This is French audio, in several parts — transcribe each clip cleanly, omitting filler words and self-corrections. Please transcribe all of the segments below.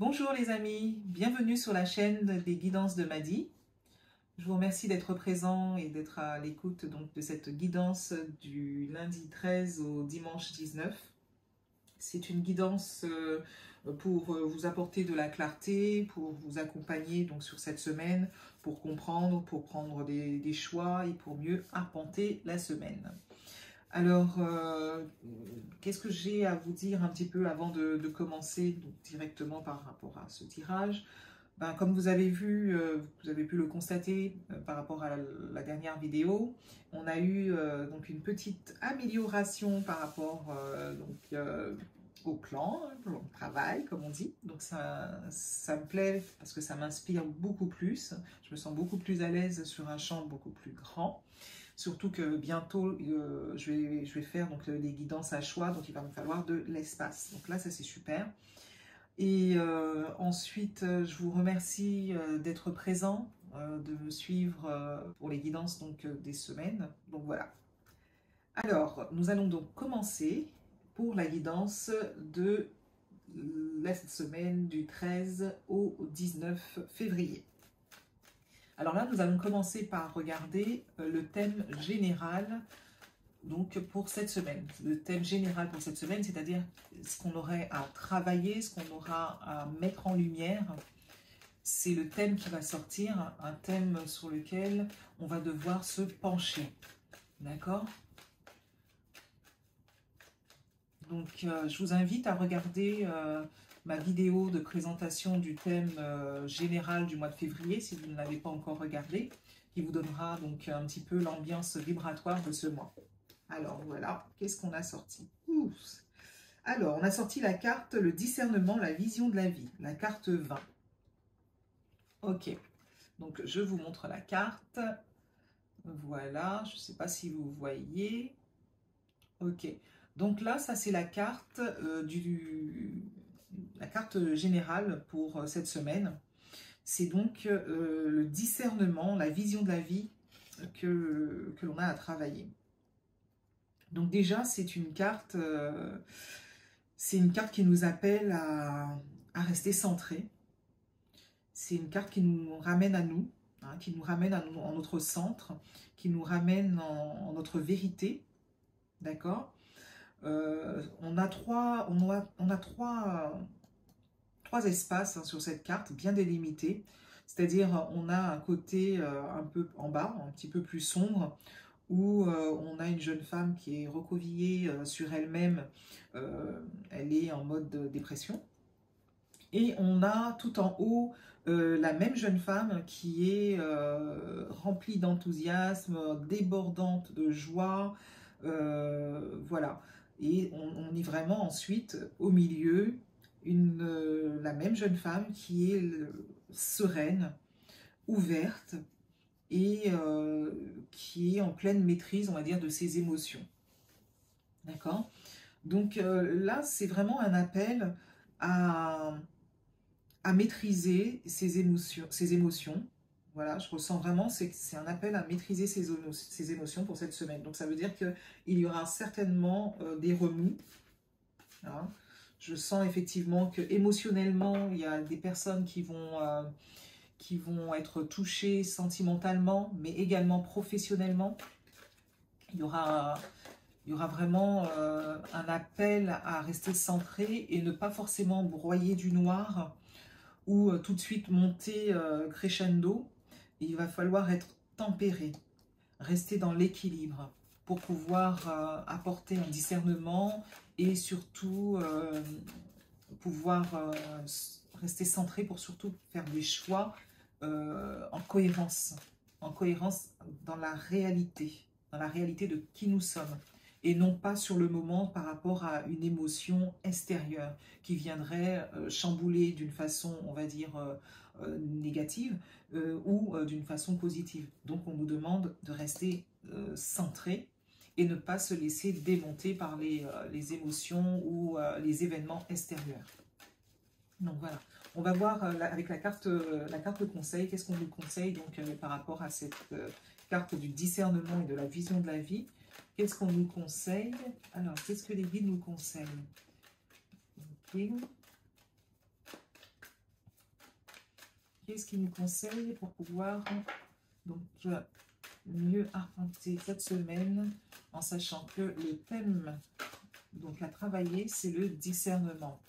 Bonjour les amis, bienvenue sur la chaîne des guidances de Madi. Je vous remercie d'être présent et d'être à l'écoute de cette guidance du lundi 13 au dimanche 19. C'est une guidance pour vous apporter de la clarté, pour vous accompagner sur cette semaine, pour comprendre, pour prendre des choix et pour mieux arpenter la semaine. Alors, qu'est-ce que j'ai à vous dire un petit peu avant de commencer directement par rapport à ce tirage? Comme vous avez vu, vous avez pu le constater par rapport à la dernière vidéo, on a eu une petite amélioration par rapport au plan travail, comme on dit. Donc ça me plaît parce que ça m'inspire beaucoup plus. Je me sens beaucoup plus à l'aise sur un champ beaucoup plus grand. Surtout que bientôt, je vais faire les guidances à choix, donc il va me falloir de l'espace. Donc là, ça c'est super. Et ensuite, je vous remercie d'être présent, de me suivre pour les guidances des semaines. Donc voilà. Alors, nous allons donc commencer pour la guidance de la semaine du 13 au 19 février. Alors là, nous allons commencer par regarder le thème général pour cette semaine. Le thème général pour cette semaine, c'est-à-dire ce qu'on aurait à travailler, ce qu'on aura à mettre en lumière. C'est le thème qui va sortir, un thème sur lequel on va devoir se pencher. D'accord? Donc, je vous invite à regarder ma vidéo de présentation du thème général du mois de février, si vous ne l'avez pas encore regardé, qui vous donnera donc un petit peu l'ambiance vibratoire de ce mois. Alors voilà, qu'est-ce qu'on a sorti? Ouf. Alors, on a sorti la carte, le discernement, la vision de la vie, la carte 20. Ok, donc je vous montre la carte. Voilà, je ne sais pas si vous voyez. Ok, donc là, ça c'est la carte la carte générale pour cette semaine. C'est donc le discernement, la vision de la vie que l'on a à travailler. Donc déjà, c'est une carte qui nous appelle à rester centré. C'est une carte qui nous ramène à nous, hein, qui nous ramène en notre centre, qui nous ramène en notre vérité. D'accord? On a trois espaces sur cette carte bien délimités. C'est-à-dire, on a un côté un peu en bas, un petit peu plus sombre, où on a une jeune femme qui est recroquevillée sur elle-même, elle est en mode dépression. Et on a tout en haut la même jeune femme qui est remplie d'enthousiasme, débordante de joie, voilà. Et on est vraiment ensuite au milieu la même jeune femme qui est sereine, ouverte, et qui est en pleine maîtrise, on va dire, de ses émotions. D'accord? Donc là, c'est vraiment un appel à maîtriser ses émotions. Voilà, je ressens vraiment, c'est un appel à maîtriser ses émotions pour cette semaine. Donc ça veut dire qu'il y aura certainement des remous. Hein. Je sens effectivement que émotionnellement, il y a des personnes qui vont être touchées sentimentalement, mais également professionnellement. Il y aura vraiment un appel à rester centré et ne pas forcément broyer du noir ou tout de suite monter crescendo. Il va falloir être tempéré, rester dans l'équilibre pour pouvoir apporter un discernement et surtout pouvoir rester centré pour surtout faire des choix en cohérence dans la réalité de qui nous sommes et non pas sur le moment par rapport à une émotion extérieure qui viendrait chambouler d'une façon, on va dire, négative ou d'une façon positive. Donc on nous demande de rester centré et ne pas se laisser démonter par les émotions ou les événements extérieurs. Donc voilà, on va voir avec la carte conseil, qu'est-ce qu'on nous conseille par rapport à cette carte du discernement et de la vision de la vie. Qu'est-ce qu'on nous conseille? Alors, qu'est-ce que les guides nous conseillent? Okay. Qu'est-ce qu'il nous conseille pour pouvoir donc mieux arpenter cette semaine, en sachant que le thème donc à travailler, c'est le discernement.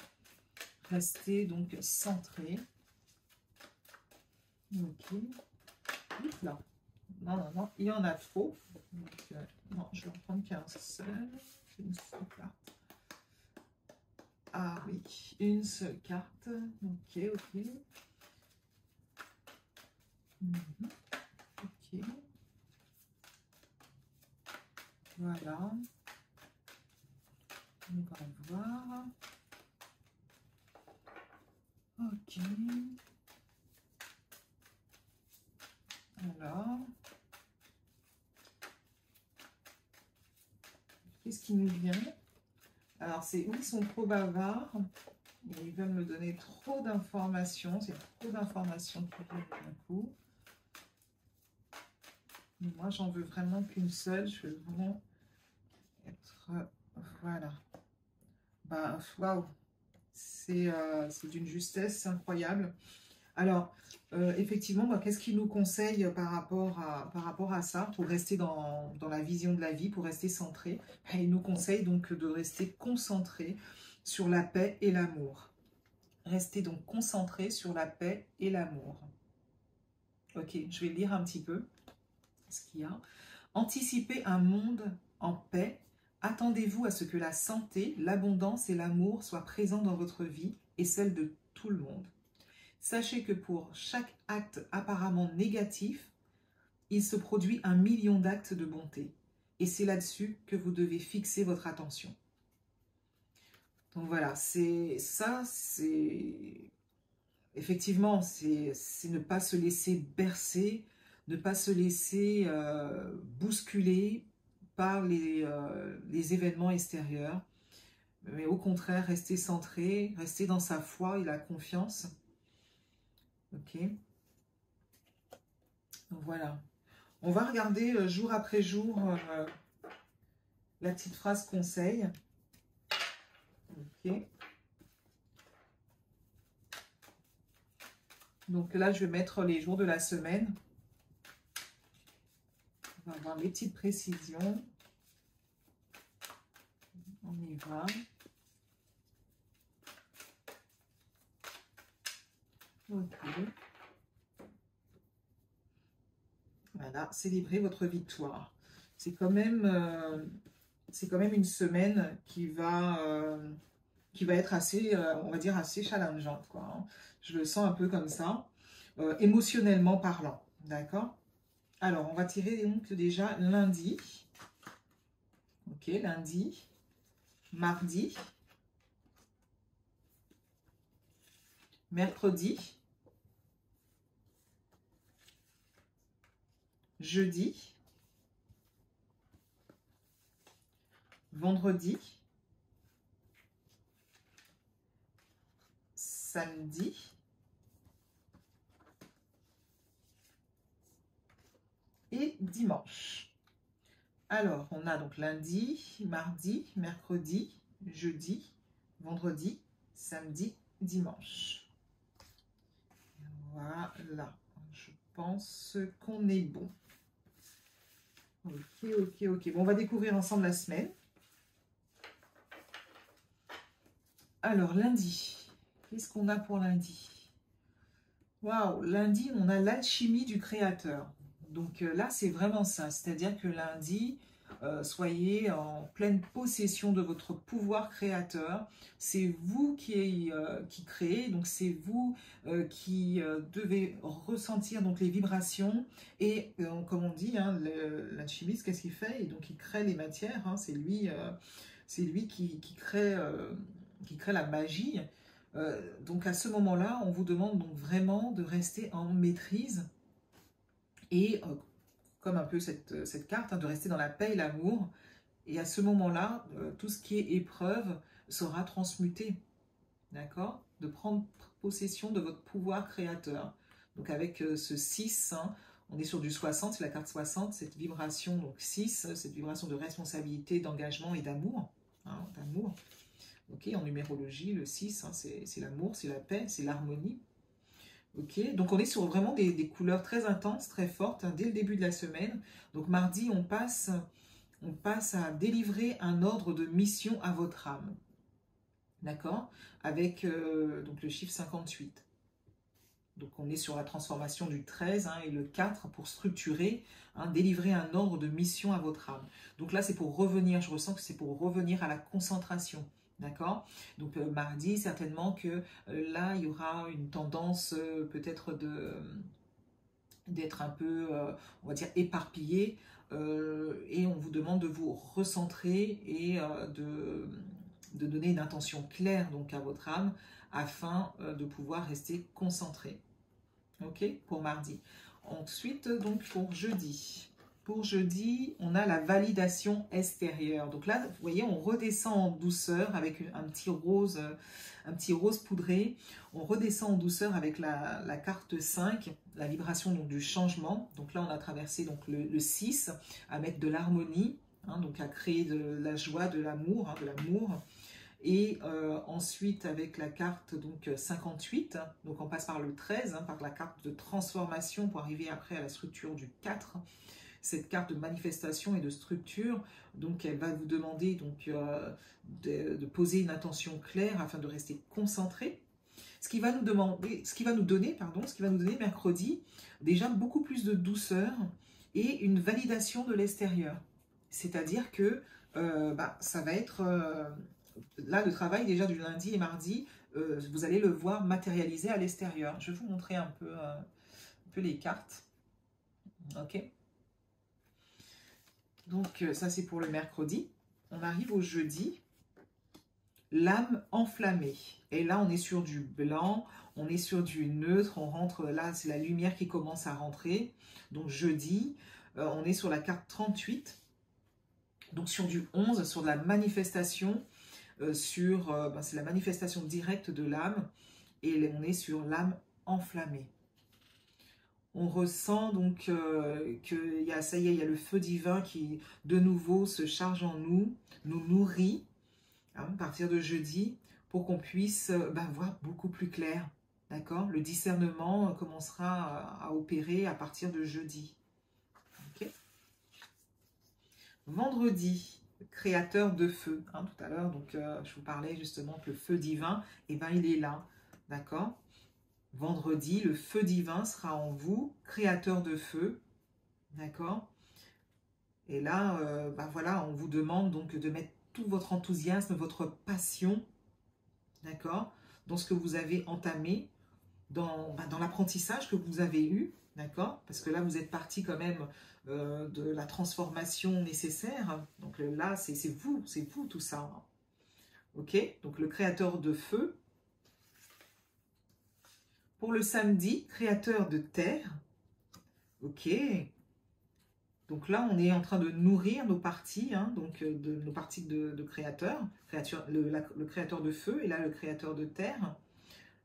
Restez donc centré. Ok. Là. Non, non, non, il y en a trop. Donc, non, je vais en prendre qu'un seul. Une seule carte. Ah oui, une seule carte. Ok, ok. Ok. Voilà. On va voir. Ok. Alors. Qu'est-ce qui nous vient? Alors, c'est où ils sont trop bavards. Ils veulent me donner trop d'informations. C'est trop d'informations qui viennent d'un coup. Mais moi, j'en veux vraiment qu'une seule. Je veux vraiment être... voilà. Bah, waouh. C'est d'une justesse incroyable. Alors, effectivement, moi, qu'est-ce qu'il nous conseille par rapport à ça, pour rester dans la vision de la vie, pour rester centré? Il nous conseille donc de rester concentré sur la paix et l'amour. Restez donc concentré sur la paix et l'amour. Ok, je vais lire un petit peu ce qu'il y a. Anticipez un monde en paix. Attendez-vous à ce que la santé, l'abondance et l'amour soient présents dans votre vie et celle de tout le monde. Sachez que pour chaque acte apparemment négatif, il se produit 1 million d'actes de bonté. Et c'est là-dessus que vous devez fixer votre attention. Donc voilà, c'est ça, c'est... Effectivement, c'est ne pas se laisser bercer, ne pas se laisser bousculer par les événements extérieurs, mais au contraire, rester centré, rester dans sa foi et la confiance. Ok. Donc voilà. On va regarder jour après jour la petite phrase conseil. Ok. Donc là, je vais mettre les jours de la semaine. On va avoir les petites précisions. On y va. Ok. Voilà, célébrez votre victoire. C'est quand même une semaine qui va être assez, on va dire, assez challengeante, quoi, hein. Je le sens un peu comme ça, émotionnellement parlant, d'accord? Alors, on va tirer donc déjà lundi. Ok, lundi, mardi, mercredi, jeudi, vendredi, samedi et dimanche. Alors, on a donc lundi, mardi, mercredi, jeudi, vendredi, samedi, dimanche. Voilà, je pense qu'on est bon. Ok, ok, ok. Bon, on va découvrir ensemble la semaine. Alors, lundi, qu'est-ce qu'on a pour lundi? Waouh, lundi, on a l'alchimie du créateur. Donc là, c'est vraiment ça. C'est-à-dire que lundi, soyez en pleine possession de votre pouvoir créateur. C'est vous qui créez, donc c'est vous qui devez ressentir donc les vibrations. Et comme on dit, hein, l'alchimiste, qu'est-ce qu'il fait? Et donc il crée les matières, hein, c'est lui qui crée la magie. Donc à ce moment-là, on vous demande donc vraiment de rester en maîtrise et comme un peu cette carte, hein, de rester dans la paix et l'amour. Et à ce moment-là, tout ce qui est épreuve sera transmuté, d'accord? De prendre possession de votre pouvoir créateur. Donc avec ce 6, hein, on est sur du 60, c'est la carte 60, cette vibration, donc 6, cette vibration de responsabilité, d'engagement et d'amour, hein, d'amour. Ok, en numérologie, le 6, hein, c'est l'amour, c'est la paix, c'est l'harmonie. Ok, donc on est sur vraiment des couleurs très intenses, très fortes, hein, dès le début de la semaine. Donc mardi, on passe à délivrer un ordre de mission à votre âme. D'accord? Avec donc le chiffre 58. Donc on est sur la transformation du 13 hein, et le 4 pour structurer, hein, délivrer un ordre de mission à votre âme. Donc là c'est pour revenir, je ressens que c'est pour revenir à la concentration. D'accord? Donc mardi, certainement que là, il y aura une tendance peut-être d'être un peu, on va dire, éparpillé. Et on vous demande de vous recentrer et de donner une intention claire donc, à votre âme afin de pouvoir rester concentré. Ok, pour mardi. Ensuite, donc pour jeudi. Pour jeudi, on a la validation extérieure. Donc là, vous voyez, on redescend en douceur avec un petit rose poudré. On redescend en douceur avec la carte 5, la vibration donc, du changement. Donc là, on a traversé donc, le 6 à mettre de l'harmonie, hein, donc à créer de la joie, de l'amour, hein, de l'amour. Et ensuite, avec la carte donc 58, donc on passe par le 13, hein, par la carte de transformation pour arriver après à la structure du 4. Cette carte de manifestation et de structure, donc elle va vous demander donc, de poser une intention claire afin de rester concentré. Ce qui va nous donner mercredi, déjà beaucoup plus de douceur et une validation de l'extérieur. C'est-à-dire que ça va être... là, le travail déjà du lundi et mardi, vous allez le voir matérialiser à l'extérieur. Je vais vous montrer un peu les cartes. Ok. Donc, ça, c'est pour le mercredi. On arrive au jeudi. L'âme enflammée. Et là, on est sur du blanc, on est sur du neutre. On rentre, là, c'est la lumière qui commence à rentrer. Donc, jeudi, on est sur la carte 38. Donc, sur du 11, sur de la manifestation. C'est la manifestation directe de l'âme et on est sur l'âme enflammée. On ressent donc qu'il y a, ça y est, il y a le feu divin qui de nouveau se charge en nous, nous nourrit hein, à partir de jeudi pour qu'on puisse voir beaucoup plus clair. D'accord? Le discernement commencera à opérer à partir de jeudi. Okay. Vendredi, créateur de feu. Hein, tout à l'heure, donc je vous parlais justement que le feu divin, eh ben, il est là. D'accord? Vendredi, le feu divin sera en vous, créateur de feu. D'accord? Et là, voilà, on vous demande donc de mettre tout votre enthousiasme, votre passion, d'accord, dans ce que vous avez entamé, dans l'apprentissage que vous avez eu, d'accord? Parce que là, vous êtes parti quand même de la transformation nécessaire. Donc là, c'est vous tout ça. Ok? Donc le créateur de feu. Pour le samedi, créateur de terre. Ok? Donc là, on est en train de nourrir nos parties, hein, donc nos parties de créateur, le créateur de feu et là le créateur de terre.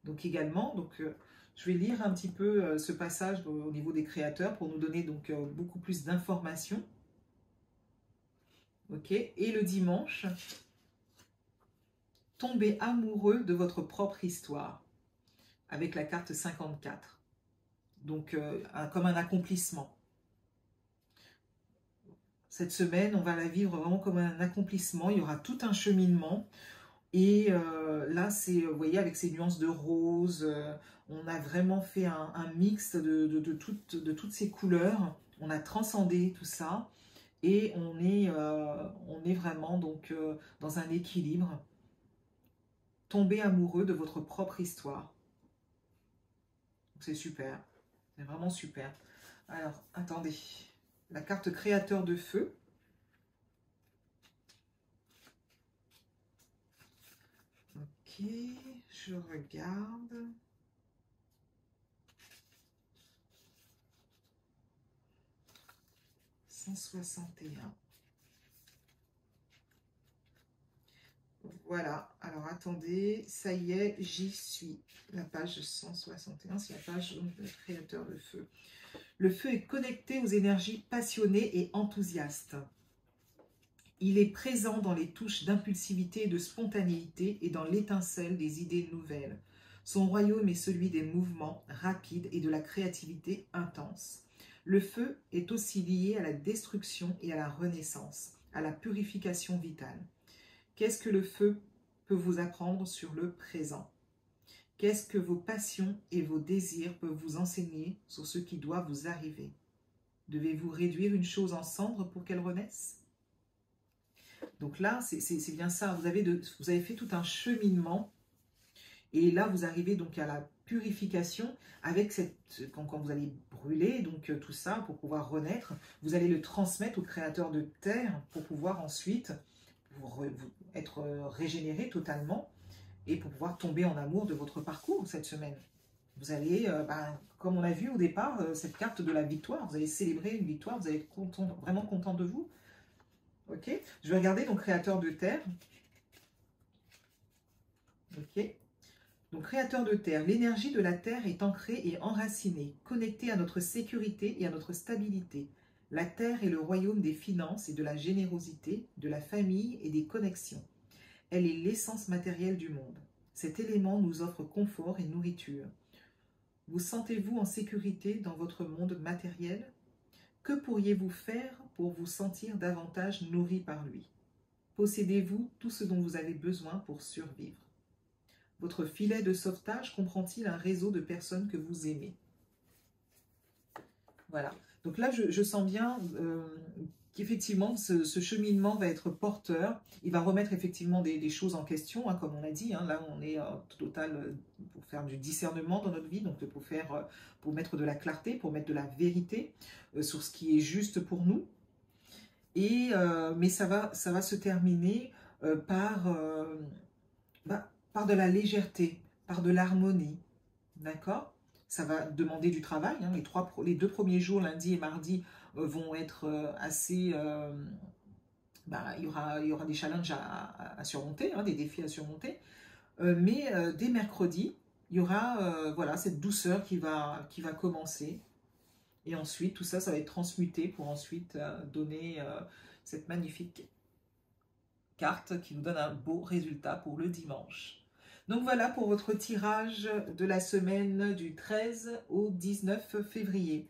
Donc également, je vais lire un petit peu ce passage au niveau des créateurs pour nous donner donc beaucoup plus d'informations. Ok. Et le dimanche, tombez amoureux de votre propre histoire avec la carte 54. Donc comme un accomplissement. Cette semaine, on va la vivre vraiment comme un accomplissement. Il y aura tout un cheminement. Et là, vous voyez, avec ces nuances de rose, on a vraiment fait un mix de toutes ces couleurs. On a transcendé tout ça. Et on est vraiment donc, dans un équilibre. Tombez amoureux de votre propre histoire. C'est super. C'est vraiment super. Alors, attendez. La carte créateur de feu. Ok, je regarde. « 161. » Voilà, alors attendez, ça y est, j'y suis. La page 161, c'est la page donc, de créateur de feu. Le feu est connecté aux énergies passionnées et enthousiastes. Il est présent dans les touches d'impulsivité et de spontanéité et dans l'étincelle des idées nouvelles. Son royaume est celui des mouvements rapides et de la créativité intense. Le feu est aussi lié à la destruction et à la renaissance, à la purification vitale. Qu'est-ce que le feu peut vous apprendre sur le présent? Qu'est-ce que vos passions et vos désirs peuvent vous enseigner sur ce qui doit vous arriver? Devez-vous réduire une chose en cendres pour qu'elle renaisse? Donc là, c'est bien ça. Vous avez fait tout un cheminement. Et là, vous arrivez donc à la purification avec quand vous allez brûler donc tout ça pour pouvoir renaître, vous allez le transmettre au créateur de terre pour pouvoir ensuite être régénéré totalement et pour pouvoir tomber en amour de votre parcours cette semaine. Vous allez, comme on a vu au départ, cette carte de la victoire, vous allez célébrer une victoire, vous allez être content, vraiment content de vous. Ok, je vais regarder donc créateur de terre. Ok. Donc, créateur de terre, l'énergie de la terre est ancrée et enracinée, connectée à notre sécurité et à notre stabilité. La terre est le royaume des finances et de la générosité, de la famille et des connexions. Elle est l'essence matérielle du monde. Cet élément nous offre confort et nourriture. Vous sentez-vous en sécurité dans votre monde matériel? Que pourriez-vous faire pour vous sentir davantage nourri par lui? Possédez-vous tout ce dont vous avez besoin pour survivre? Votre filet de sauvetage comprend-il un réseau de personnes que vous aimez? Voilà. Donc là, je sens bien qu'effectivement, ce cheminement va être porteur. Il va remettre effectivement des choses en question, hein, comme on a dit. Hein. Là, on est total pour faire du discernement dans notre vie, donc pour mettre de la clarté, pour mettre de la vérité sur ce qui est juste pour nous. Mais ça va se terminer par de la légèreté, par de l'harmonie, d'accord? Ça va demander du travail, hein. Les 2 premiers jours, lundi et mardi, vont être assez... il y aura des challenges à surmonter, hein, des défis à surmonter. Mais dès mercredi, il y aura voilà, cette douceur qui va commencer. Et ensuite, tout ça, ça va être transmuté pour ensuite donner cette magnifique carte qui nous donne un beau résultat pour le dimanche. Donc voilà pour votre tirage de la semaine du 13 au 19 février.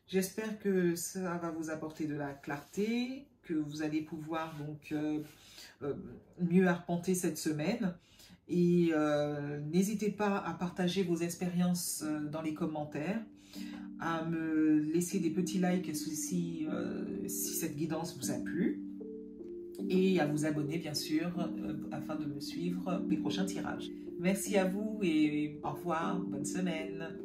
J'espère que ça va vous apporter de la clarté, que vous allez pouvoir donc mieux arpenter cette semaine. Et n'hésitez pas à partager vos expériences dans les commentaires, à me laisser des petits likes si cette guidance vous a plu. Et à vous abonner bien sûr afin de me suivre mes prochains tirages. Merci à vous et au revoir, bonne semaine.